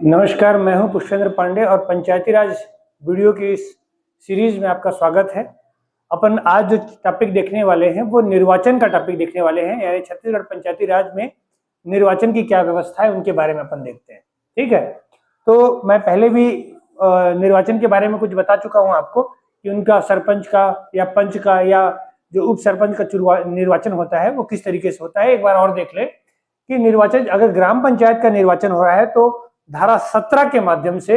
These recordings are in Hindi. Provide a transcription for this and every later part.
नमस्कार, मैं हूं पुष्पेंद्र पांडे और पंचायती राज वीडियो की इस सीरीज में आपका स्वागत है। अपन आज जो टॉपिक देखने वाले हैं वो निर्वाचन का टॉपिक देखने वाले हैं, यानी छत्तीसगढ़ पंचायती राज में निर्वाचन की क्या व्यवस्था है उनके बारे में अपन देखते हैं। ठीक है, तो मैं पहले भी निर्वाचन के बारे में कुछ बता चुका हूँ आपको कि उनका सरपंच का या पंच का या जो उप सरपंच का निर्वाचन होता है वो किस तरीके से होता है। एक बार और देख ले कि निर्वाचन, अगर ग्राम पंचायत का निर्वाचन हो रहा है तो धारा 17 के माध्यम से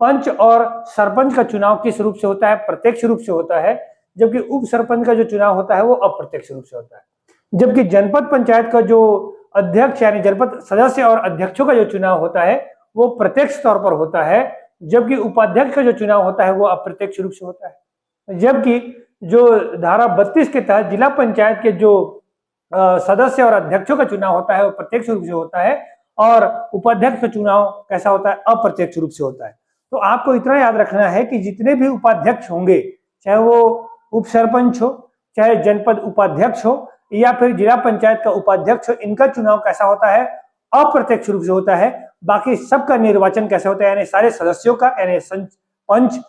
पंच और सरपंच का चुनाव किस रूप से होता है? प्रत्यक्ष रूप से होता है, जबकि उप सरपंच का जो चुनाव होता है वो अप्रत्यक्ष रूप से होता है। जबकि जनपद पंचायत का जो अध्यक्ष यानी जनपद सदस्य और अध्यक्षों का जो चुनाव होता है वो प्रत्यक्ष तौर पर होता है, जबकि उपाध्यक्ष का जो चुनाव होता है वो अप्रत्यक्ष रूप से होता है। जबकि जो धारा 32 के तहत जिला पंचायत के जो सदस्य और अध्यक्षों का चुनाव होता है वो प्रत्यक्ष रूप से होता है और उपाध्यक्ष का चुनाव कैसा होता है? अप्रत्यक्ष रूप से होता है। तो आपको इतना याद रखना है कि जितने भी उपाध्यक्ष होंगे, चाहे वो उप सरपंच हो, चाहे जनपद उपाध्यक्ष हो या फिर जिला पंचायत का उपाध्यक्ष हो, इनका चुनाव कैसा होता है? अप्रत्यक्ष रूप से होता है। बाकी सबका निर्वाचन कैसे होता है? यानी सारे सदस्यों का, यानी पंच,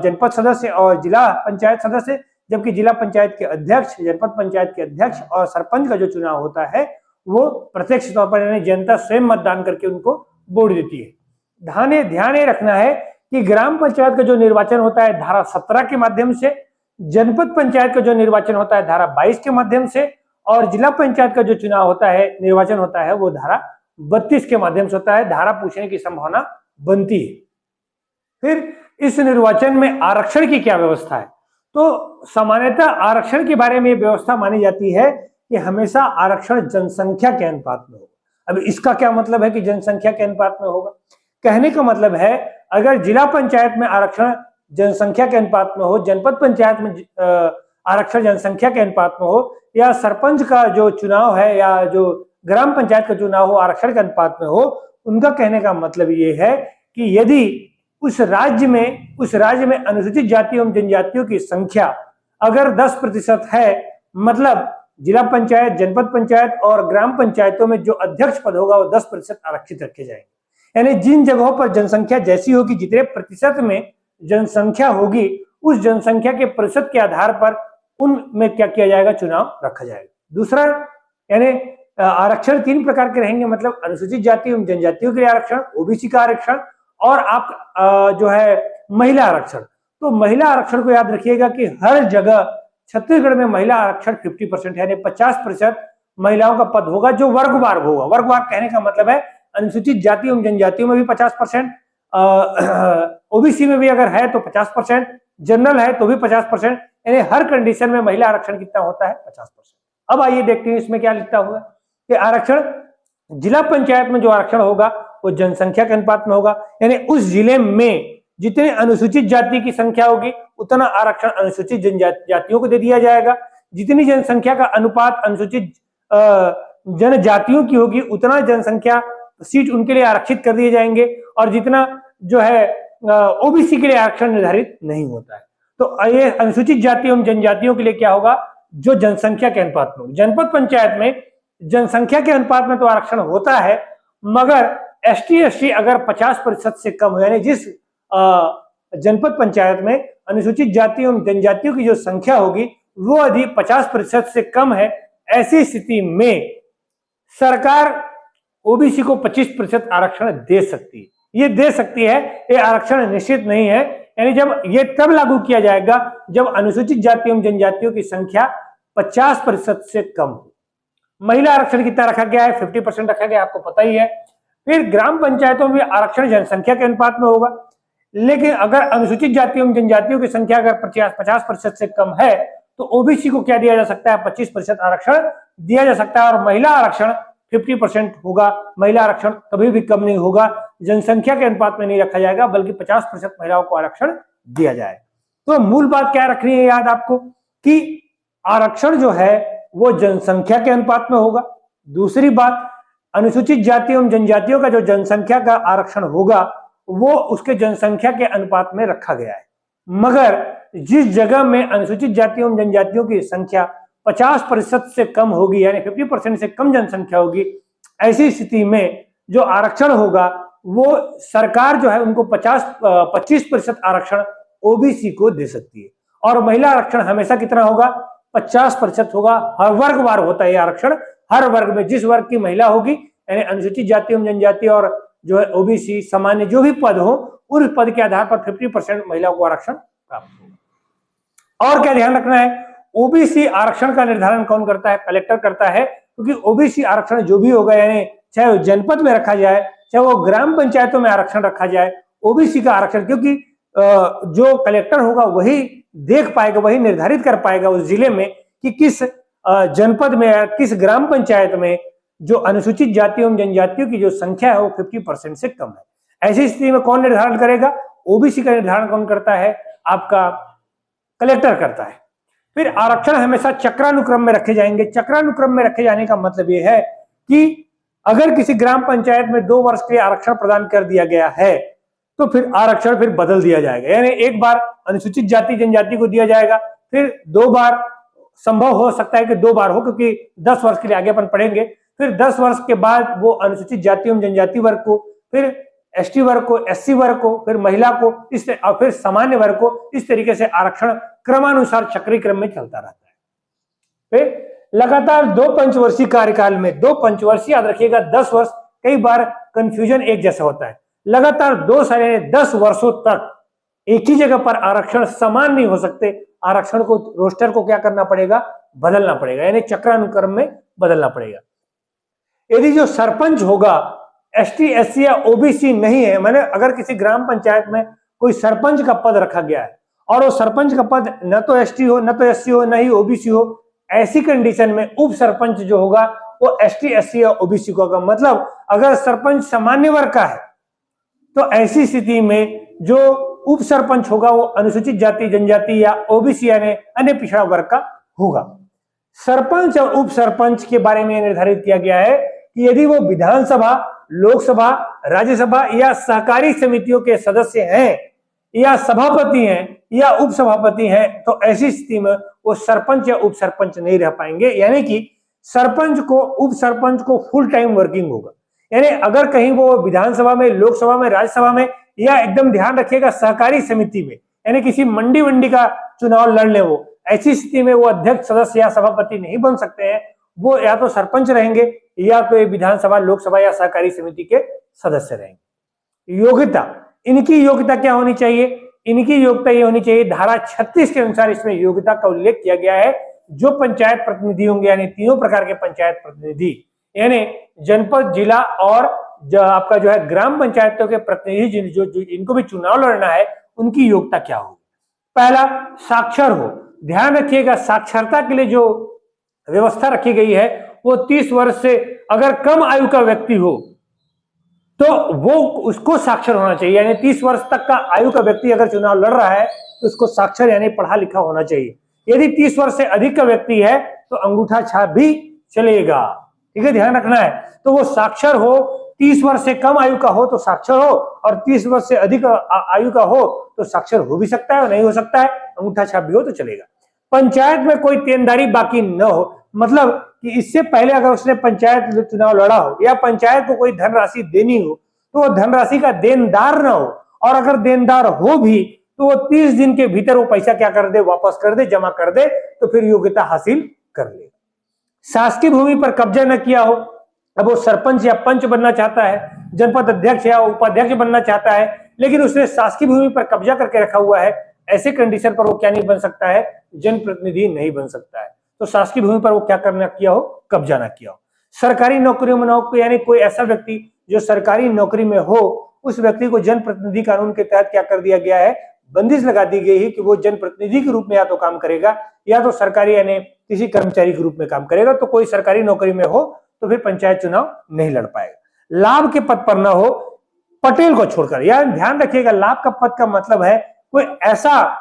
जनपद सदस्य और जिला पंचायत सदस्य, जबकि जिला पंचायत के अध्यक्ष, जनपद पंचायत के अध्यक्ष और सरपंच का जो चुनाव होता है वो प्रत्यक्ष तौर पर, यानी जनता स्वयं मतदान करके उनको वोट देती है। ध्यान ये रखना है कि ग्राम पंचायत का जो निर्वाचन होता है धारा 17 के माध्यम से, जनपद पंचायत का जो निर्वाचन होता है धारा 22 के माध्यम से, और जिला पंचायत का जो चुनाव होता है, निर्वाचन होता है वो धारा 32 के माध्यम से होता है। धारा पूछने की संभावना बनती है। फिर इस निर्वाचन में आरक्षण की क्या व्यवस्था है? तो सामान्यतः आरक्षण के बारे में व्यवस्था मानी जाती है कि हमेशा आरक्षण जनसंख्या के अनुपात में होगा। अब इसका क्या मतलब है कि जनसंख्या के अनुपात में होगा? कहने का मतलब है अगर जिला पंचायत में आरक्षण जनसंख्या के अनुपात में हो, जनपद पंचायत में आरक्षण जनसंख्या के अनुपात में हो, या सरपंच का जो चुनाव है या जो ग्राम पंचायत का चुनाव हो आरक्षण के अनुपात में हो, उनका कहने का मतलब ये है कि यदि उस राज्य में अनुसूचित जाति एवं जनजातियों की संख्या अगर 10% है, मतलब जिला पंचायत, जनपद पंचायत और ग्राम पंचायतों में जो अध्यक्ष पद होगा वो 10% आरक्षित रखे जाएंगे। यानी जिन जगहों पर जनसंख्या जैसी होगी, जितने प्रतिशत में जनसंख्या होगी, उस जनसंख्या के प्रतिशत के आधार पर उनमें क्या किया जाएगा? चुनाव रखा जाएगा। दूसरा, यानी आरक्षण 3 प्रकार के रहेंगे, मतलब अनुसूचित जाति एवं जनजातियों के लिए आरक्षण, ओबीसी का आरक्षण और आप जो है महिला आरक्षण। तो महिला आरक्षण को याद रखिएगा कि हर जगह छत्तीसगढ़ में महिला आरक्षण 50% यानी 50% महिलाओं का पद होगा जो वर्गवार होगा। वर्गवार कहने का मतलब है अनुसूचित जाति एवं जनजातियों में भी 50%, ओबीसी में भी अगर है तो 50%, जनरल है तो भी 50%, यानी हर कंडीशन में महिला आरक्षण कितना होता है? 50%। अब आइए देखते हैं इसमें क्या लिखता हुआ कि आरक्षण जिला पंचायत में जो आरक्षण होगा वो जनसंख्या के अनुपात में होगा, यानी उस जिले में जितने अनुसूचित जाति की संख्या होगी उतना आरक्षण अनुसूचित जनजातियों को दे दिया जाएगा। जितनी जनसंख्या का अनुपात अनुसूचित जनजातियों की होगी उतना जनसंख्या सीट उनके लिए आरक्षित कर दिए जाएंगे, और जितना जो है ओबीसी के लिए आरक्षण निर्धारित नहीं होता है। तो ये अनुसूचित जाति एवं जनजातियों के लिए क्या होगा? जो जनसंख्या के अनुपात में। जनपद पंचायत में जनसंख्या के अनुपात में तो आरक्षण होता है, मगर ST/SC अगर 50% से कम हो, यानी जिस जनपद पंचायत में अनुसूचित जाति एवं जनजातियों की जो संख्या होगी वो यदि 50% से कम है, ऐसी स्थिति में सरकार ओबीसी को 25% आरक्षण दे सकती है। ये दे सकती है, ये आरक्षण निश्चित नहीं है। यानी जब ये तब लागू किया जाएगा जब अनुसूचित जाति एवं जनजातियों की संख्या 50% से कम हो। महिला आरक्षण कितना रखा गया है? 50% रखा गया, आपको पता ही है। फिर ग्राम पंचायतों में आरक्षण जनसंख्या के अनुपात में होगा, लेकिन अगर अनुसूचित जाति एवं जनजातियों की संख्या अगर 50% से कम है तो ओबीसी को क्या दिया जा सकता है? 25% आरक्षण दिया जा सकता है, और महिला आरक्षण 50% होगा। महिला आरक्षण कभी भी कम नहीं होगा, जनसंख्या के अनुपात में नहीं रखा जाएगा, बल्कि 50% महिलाओं को आरक्षण दिया जाए। तो मूल बात क्या रखनी है याद आपको कि आरक्षण जो है वो जनसंख्या के अनुपात में होगा। दूसरी बात, अनुसूचित जाति एवं जनजातियों का जो जनसंख्या का आरक्षण होगा वो उसके जनसंख्या के अनुपात में रखा गया है, मगर जिस जगह में अनुसूचित जाति एवं जनजातियों की संख्या 50% से कम होगी, यानी 50% से कम जनसंख्या होगी, ऐसी स्थिति में जो आरक्षण होगा वो सरकार जो है उनको 25% आरक्षण ओबीसी को दे सकती है। और महिला आरक्षण हमेशा कितना होगा? 50% होगा। हर वर्गवार होता है ये आरक्षण। हर वर्ग में जिस वर्ग की महिला होगी, यानी अनुसूचित जाति एवं जनजाति और जो है ओबीसी सामान्य जो भी पद हो, उस पद के आधार पर 50% महिलाओं को आरक्षण प्राप्त होगा। और क्या ध्यान रखना है? ओबीसी आरक्षण का निर्धारण कौन करता है? कलेक्टर करता है। क्योंकि ओबीसी आरक्षण जो भी होगा, यानी चाहे वो जनपद में रखा जाए, चाहे वो ग्राम पंचायतों में आरक्षण रखा जाए, ओबीसी का आरक्षण, क्योंकि जो कलेक्टर होगा वही देख पाएगा, वही निर्धारित कर पाएगा उस जिले में कि किस जनपद में या किस ग्राम पंचायत में जो अनुसूचित जाति एवं जनजातियों की जो संख्या है वो 50% से कम है। ऐसी स्थिति में कौन निर्धारण करेगा? ओबीसी का निर्धारण कौन करता है? आपका कलेक्टर करता है। फिर आरक्षण हमेशा चक्रानुक्रम में रखे जाएंगे। चक्रानुक्रम में रखे जाने का मतलब यह है कि अगर किसी ग्राम पंचायत में 2 वर्ष के लिए आरक्षण प्रदान कर दिया गया है तो फिर आरक्षण फिर बदल दिया जाएगा। यानी एक बार अनुसूचित जाति जनजाति को दिया जाएगा, फिर 2 बार, संभव हो सकता है कि 2 बार हो, क्योंकि 10 वर्ष के लिए आगे अपन पढ़ेंगे। फिर 10 वर्ष के बाद वो अनुसूचित जाति एवं जनजाति वर्ग को, फिर एसटी वर्ग को, एससी वर्ग को, फिर महिला को, और फिर सामान्य वर्ग को। इस तरीके से आरक्षण क्रमानुसार चक्रीय क्रम में चलता रहता है। फिर लगातार 2 पंचवर्षीय कार्यकाल में, 2 पंचवर्षीय याद रखिएगा, 10 वर्ष, कई बार कंफ्यूजन एक जैसा होता है। लगातार 2 साल यानी 10 वर्षों तक एक ही जगह पर आरक्षण समान नहीं हो सकते। आरक्षण को, रोस्टर को क्या करना पड़ेगा? बदलना पड़ेगा, यानी चक्रानुक्रम में बदलना पड़ेगा। यदि जो सरपंच होगा एसटी, एससी या ओबीसी नहीं है, माने अगर किसी ग्राम पंचायत में कोई सरपंच का पद रखा गया है और वो सरपंच का पद न तो एसटी हो, न तो एससी हो, न ही ओबीसी हो, ऐसी कंडीशन में उप सरपंच जो होगा वो एसटी, एससी या ओबीसी को होगा। मतलब अगर सरपंच सामान्य वर्ग का है तो ऐसी स्थिति में जो उप सरपंच होगा वो अनुसूचित जाति जनजाति या ओबीसी यानी अन्य पिछड़ा वर्ग का होगा। सरपंच और उप सरपंच के बारे में निर्धारित किया गया है कि यदि वो विधानसभा, लोकसभा, राज्यसभा या सहकारी समितियों के सदस्य हैं या सभापति हैं या उप सभापति हैं तो ऐसी स्थिति में वो सरपंच या उप सरपंच नहीं रह पाएंगे। यानी कि सरपंच को, उप सरपंच को फुल टाइम वर्किंग होगा। यानी अगर कहीं वो विधानसभा में, लोकसभा में, राज्यसभा में या एकदम ध्यान रखिएगा सहकारी समिति में, यानी किसी मंडी का चुनाव लड़ ले, वो ऐसी स्थिति में वो अध्यक्ष, सदस्य या सभापति नहीं बन सकते हैं। वो या तो सरपंच रहेंगे या तो विधानसभा, लोकसभा या सहकारी समिति के सदस्य रहेंगे। योग्यता, इनकी योग्यता क्या होनी चाहिए? इनकी योग्यता ये होनी चाहिए, धारा 36 के अनुसार इसमें योग्यता का उल्लेख किया गया है। जो पंचायत प्रतिनिधि होंगे, यानी तीनों प्रकार के पंचायत प्रतिनिधि, यानी जनपद, जिला और आपका जो है ग्राम पंचायतों के प्रतिनिधि जो इनको भी चुनाव लड़ना है, उनकी योग्यता क्या होगी? पहला, साक्षर हो। ध्यान रखिएगा, साक्षरता के लिए जो व्यवस्था रखी गई है वो 30 वर्ष से अगर कम आयु का व्यक्ति हो तो वो, उसको साक्षर होना चाहिए। यानी 30 वर्ष तक का आयु का व्यक्ति अगर चुनाव लड़ रहा है तो उसको साक्षर यानी पढ़ा लिखा होना चाहिए। यदि 30 वर्ष से अधिक का व्यक्ति है तो अंगूठा छाप भी चलेगा। ठीक है, ध्यान रखना है। तो वो साक्षर हो, 30 वर्ष से कम आयु का हो तो साक्षर हो, और 30 वर्ष से अधिक आयु का हो तो साक्षर हो भी सकता है और नहीं हो सकता है, अंगूठा छाप भी हो तो चलेगा। पंचायत में कोई देनदारी बाकी न हो, मतलब कि इससे पहले अगर उसने पंचायत चुनाव लड़ा हो या पंचायत को कोई धनराशि देनी हो तो वो धनराशि का देनदार न हो, और अगर देनदार हो भी तो वो 30 दिन के भीतर वो पैसा क्या कर दे? वापस कर दे, जमा कर दे, तो फिर योग्यता हासिल कर ले। शासकीय भूमि पर कब्जा न किया हो, अब वो सरपंच या पंच बनना चाहता है, जनपद अध्यक्ष या उपाध्यक्ष बनना चाहता है, लेकिन उसने शासकीय भूमि पर कब्जा करके रखा हुआ है, ऐसे कंडीशन पर वो क्या नहीं बन सकता है? जनप्रतिनिधि नहीं बन सकता है। तो शासकीय भूमि पर वो क्या करना किया हो? कब्जा ना किया हो। सरकारी नौकरियों में न, यानी कोई ऐसा व्यक्ति जो सरकारी नौकरी में हो, उस व्यक्ति को जनप्रतिनिधि कानून के तहत क्या कर दिया गया है? बंदिश लगा दी गई है कि वो जनप्रतिनिधि के रूप में या तो काम करेगा या तो सरकारी यानी किसी कर्मचारी के रूप में काम करेगा। तो कोई सरकारी नौकरी में हो तो फिर पंचायत चुनाव नहीं लड़ पाएगा। लाभ के पद पर न हो, पटेल को छोड़कर। यार ध्यान रखिएगा, लाभ का पद का मतलब है कोई ऐसा,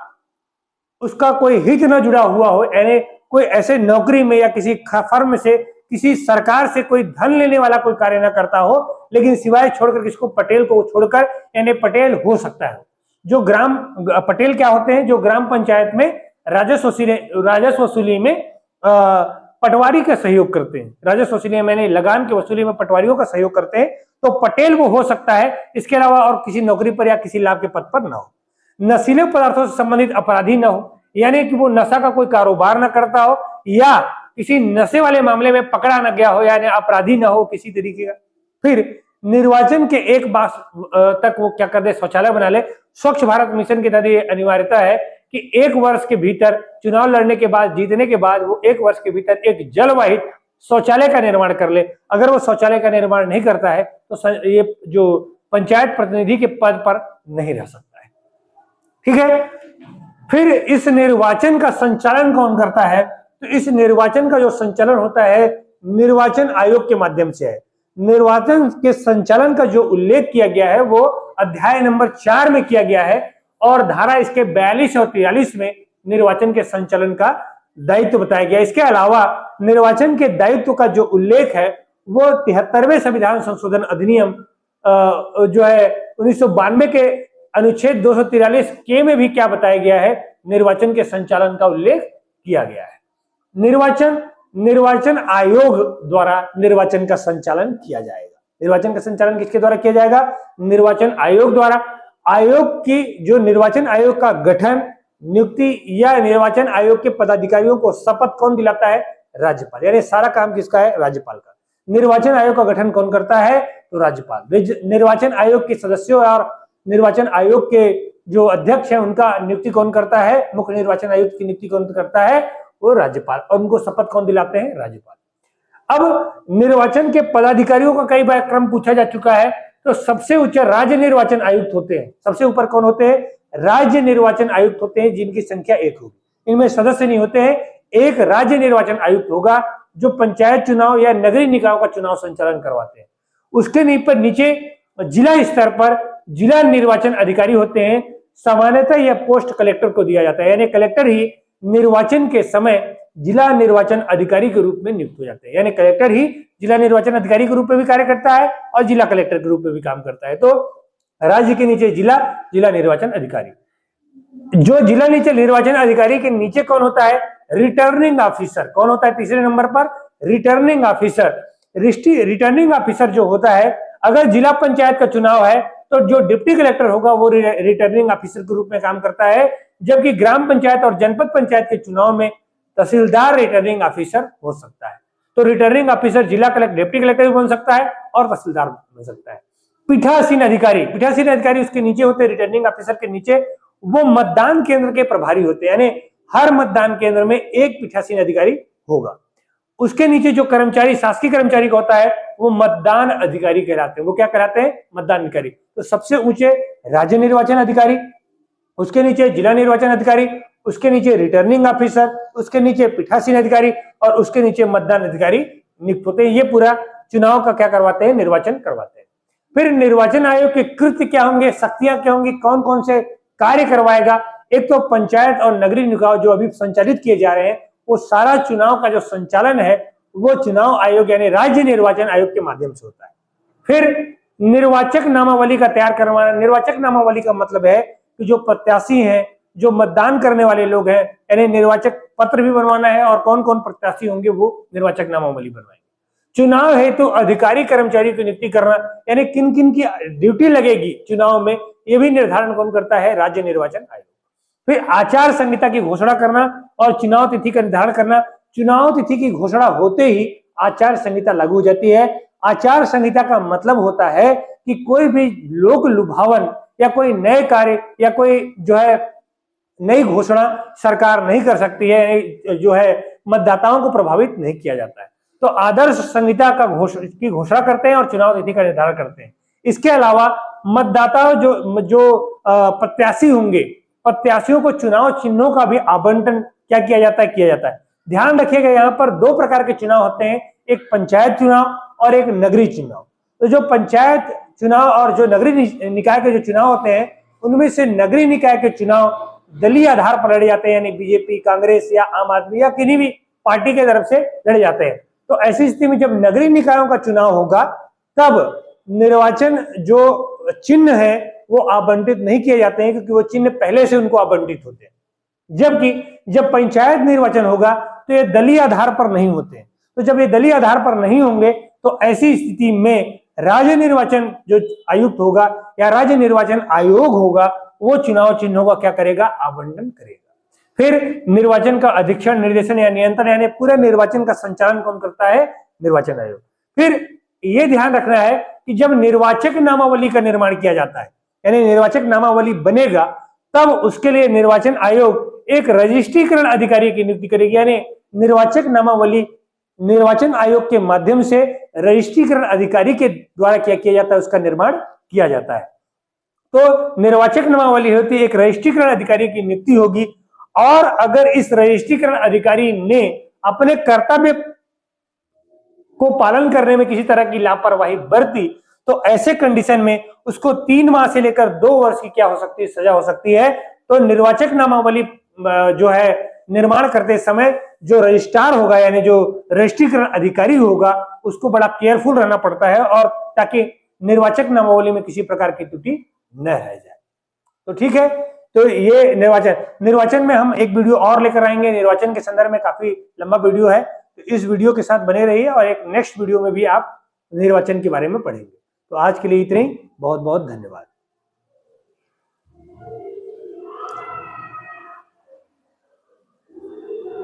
उसका कोई हित न जुड़ा हुआ हो, यानी कोई ऐसे नौकरी में या किसी फर्म से, किसी सरकार से कोई धन लेने वाला कोई कार्य न करता हो, लेकिन सिवाय छोड़कर किसको? पटेल को छोड़कर, यानी पटेल हो सकता है। जो ग्राम पटेल क्या होते हैं? जो ग्राम पंचायत में राजस्व वसूली में पटवारी का सहयोग करते हैं, राजस्व वसूली यानी लगान की वसूली में पटवारियों का सहयोग करते हैं, तो पटेल वो हो सकता है। इसके अलावा और किसी नौकरी पर या किसी लाभ के पद पर ना हो, नशीले पदार्थों से संबंधित अपराधी ना हो, यानी कि वो नशा का कोई कारोबार ना करता हो या किसी नशे वाले मामले में पकड़ा न गया हो, यानी अपराधी ना हो किसी तरीके का। फिर निर्वाचन के एक मास तक वो क्या कर दे, शौचालय बना ले। स्वच्छ भारत मिशन के तहत ये अनिवार्यता है कि 1 वर्ष के भीतर चुनाव लड़ने के बाद, जीतने के बाद वो 1 वर्ष के भीतर एक जलवाहित शौचालय का निर्माण कर ले। अगर वो शौचालय का निर्माण नहीं करता है तो ये जो पंचायत प्रतिनिधि के पद पर नहीं रह सकता है। ठीक है, फिर इस निर्वाचन का संचालन कौन करता है? तो इस निर्वाचन का जो संचालन होता है निर्वाचन आयोग के माध्यम से है। निर्वाचन के संचालन का जो उल्लेख किया गया है वो अध्याय नंबर 4 में किया गया है और धारा इसके 42 और 43 में निर्वाचन के संचालन का दायित्व बताया गया। इसके अलावा निर्वाचन के दायित्व का जो उल्लेख है वो 73वें संविधान संशोधन अधिनियम जो है 1992 के अनुच्छेद 243 के में भी क्या बताया गया है, निर्वाचन के संचालन का उल्लेख किया गया है। निर्वाचन आयोग द्वारा निर्वाचन का संचालन किया जाएगा। निर्वाचन का संचालन किसके द्वारा किया जाएगा? निर्वाचन आयोग द्वारा। आयोग की जो निर्वाचन आयोग का गठन, नियुक्ति या निर्वाचन आयोग के पदाधिकारियों को शपथ कौन दिलाता है? राज्यपाल। यानी सारा काम किसका है? राज्यपाल का। निर्वाचन आयोग का गठन कौन करता है? तो राज्यपाल। निर्वाचन आयोग के सदस्यों और निर्वाचन आयोग के जो अध्यक्ष है उनका नियुक्ति कौन करता है? मुख्य निर्वाचन आयुक्त की नियुक्ति कौन करता है? वो राज्यपाल। और उनको शपथ कौन दिलाते हैं? राज्यपाल। अब निर्वाचन के पदाधिकारियों का कई बार क्रम पूछा जा चुका है, तो सबसे ऊंचे राज्य निर्वाचन आयुक्त होते हैं। सबसे ऊपर कौन होते हैं? राज्य निर्वाचन आयुक्त होते हैं, जिनकी संख्या 1 होगी। इनमें सदस्य नहीं होते हैं, एक राज्य निर्वाचन आयुक्त होगा जो पंचायत चुनाव या नगरीय निकायों का चुनाव संचालन करवाते हैं। उसके नीचे जिला स्तर पर जिला निर्वाचन अधिकारी होते हैं। सामान्यतः यह पोस्ट कलेक्टर को दिया जाता है, यानी कलेक्टर ही निर्वाचन के समय जिला निर्वाचन अधिकारी के रूप में नियुक्त हो जाते हैं। यानी कलेक्टर ही जिला निर्वाचन अधिकारी के रूप में भी कार्य करता है और जिला कलेक्टर के रूप में भी काम करता है। तो राज्य के नीचे जिला निर्वाचन अधिकारी। जो जिला नीचे निर्वाचन अधिकारी के नीचे कौन होता है? Returning officer. कौन होता है तीसरे नंबर पर? Returning officer. रिटर्निंग ऑफिसर जो होता है, अगर जिला पंचायत का चुनाव है तो जो डिप्टी कलेक्टर होगा वो रिटर्निंग ऑफिसर के रूप में काम करता है, जबकि ग्राम पंचायत और जनपद पंचायत के चुनाव में तहसीलदार रिटर्निंग ऑफिसर हो सकता है। तो रिटर्निंग ऑफिसर जिला कलेक्टर, डिप्टी कलेक्टर भी बन सकता है और तहसीलदार बन सकता है। पीठासीन अधिकारी उसके नीचे होते हैं, रिटर्निंग ऑफिसर के नीचे। वो मतदान केंद्र के प्रभारी होते हैं, यानी हर मतदान केंद्र में एक पीठासीन अधिकारी होगा। उसके नीचे जो कर्मचारी, शासकीय कर्मचारी का होता है, वो मतदान अधिकारी कहलाते हैं। वो क्या कहलाते हैं? मतदान अधिकारी। तो सबसे ऊंचे राज्य निर्वाचन अधिकारी, उसके नीचे जिला निर्वाचन अधिकारी, उसके नीचे रिटर्निंग ऑफिसर, उसके नीचे पीठासीन अधिकारी और उसके नीचे मतदान अधिकारी नियुक्त होते हैं। ये पूरा चुनाव का क्या करवाते हैं? निर्वाचन करवाते हैं। फिर निर्वाचन आयोग के कृत्य क्या होंगे, शक्तियां क्या होंगी, कौन कौन से कार्य करवाएगा? एक तो पंचायत और नगरीय निकाय जो अभी संचालित किए जा रहे हैं, वो सारा चुनाव का जो संचालन है वो चुनाव आयोग यानी राज्य निर्वाचन आयोग के माध्यम से होता है। फिर निर्वाचक नामावली का तैयार करवाना। निर्वाचक नामावली का मतलब है कि जो प्रत्याशी हैं, जो मतदान करने वाले लोग हैं, यानी निर्वाचक पत्र भी बनवाना है और कौन कौन प्रत्याशी होंगे वो निर्वाचक नामावली बनवाएंगे। चुनाव हेतु तो अधिकारी कर्मचारी की नियुक्ति करना, यानी किन किन की ड्यूटी लगेगी चुनाव में, ये भी निर्धारण कौन करता है? राज्य निर्वाचन आयोग। फिर आचार संहिता की घोषणा करना और चुनाव तिथि का निर्धारण करना। चुनाव तिथि की घोषणा होते ही आचार संहिता लागू हो जाती है। आचार संहिता का मतलब होता है कि कोई भी लोक लुभावन या कोई नए कार्य या कोई जो है नई घोषणा सरकार नहीं कर सकती है, जो है मतदाताओं को प्रभावित नहीं किया जाता है। तो आदर्श संहिता की घोषणा करते हैं और चुनाव तिथि का निर्धारण करते हैं। इसके अलावा मतदाता जो प्रत्याशी होंगे, प्रत्याशियों को चुनाव चिन्हों का भी आवंटन क्या किया जाता है? ध्यान रखिएगा, यहाँ पर 2 प्रकार के चुनाव होते हैं, एक पंचायत चुनाव और एक नगरीय चुनाव। तो जो पंचायत चुनाव और जो नगरीय निकाय के जो चुनाव होते हैं, उनमें से नगरीय निकाय के चुनाव दलीय आधार पर लड़े जाते हैं, यानी बीजेपी, कांग्रेस या आम आदमी या किसी भी पार्टी के तरफ से लड़े जाते हैं। तो ऐसी स्थिति में जब नगरीय निकायों का चुनाव होगा तब निर्वाचन जो चिन्ह है वो आवंटित नहीं किए जाते हैं, क्योंकि वो चिन्ह पहले से उनको आवंटित होते हैं। जबकि जब पंचायत निर्वाचन होगा तो ये दलीय आधार पर नहीं होते हैं। तो जब ये दलीय आधार पर नहीं होंगे तो ऐसी स्थिति में राज्य निर्वाचन जो आयुक्त होगा या राज्य निर्वाचन आयोग होगा वो चुनाव चिन्हों का क्या करेगा, आवंटन करेगा। फिर निर्वाचन का अधीक्षण, निर्देशन या नियंत्रण यानी पूरे निर्वाचन का संचालन कौन करता है, निर्वाचन आयोग। फिर ये ध्यान रखना है कि जब निर्वाचक नामावली का निर्माण किया जाता है यानी निर्वाचक नामावली बनेगा तब उसके लिए निर्वाचन आयोग एक रजिस्ट्रीकरण अधिकारी की नियुक्ति करेगी, यानी निर्वाचक नामावली निर्वाचन आयोग के माध्यम से रजिस्ट्रीकरण अधिकारी के द्वारा क्या किया जाता है, उसका निर्माण किया जाता है। तो निर्वाचक नामावली होती है, एक रजिस्ट्रीकरण अधिकारी की नियुक्ति होगी और अगर इस रजिस्ट्रीकरण अधिकारी ने अपने कर्तव्य को पालन करने में किसी तरह की लापरवाही बरती तो ऐसे कंडीशन में उसको 3 माह से लेकर 2 वर्ष की क्या हो सकती है, सजा हो सकती है। तो निर्वाचक नामावली जो है निर्माण करते समय जो रजिस्ट्रार होगा यानी जो रजिस्ट्रीकरण अधिकारी होगा उसको बड़ा केयरफुल रहना पड़ता है और ताकि निर्वाचक नामावली में किसी प्रकार की त्रुटि न रह जाए। तो ठीक है, तो ये निर्वाचन में हम एक वीडियो और लेकर आएंगे। निर्वाचन के संदर्भ में काफी लंबा वीडियो है, तो इस वीडियो के साथ बने रहिए और एक नेक्स्ट वीडियो में भी आप निर्वाचन के बारे में पढ़ेंगे। तो आज के लिए इतना ही, बहुत बहुत धन्यवाद।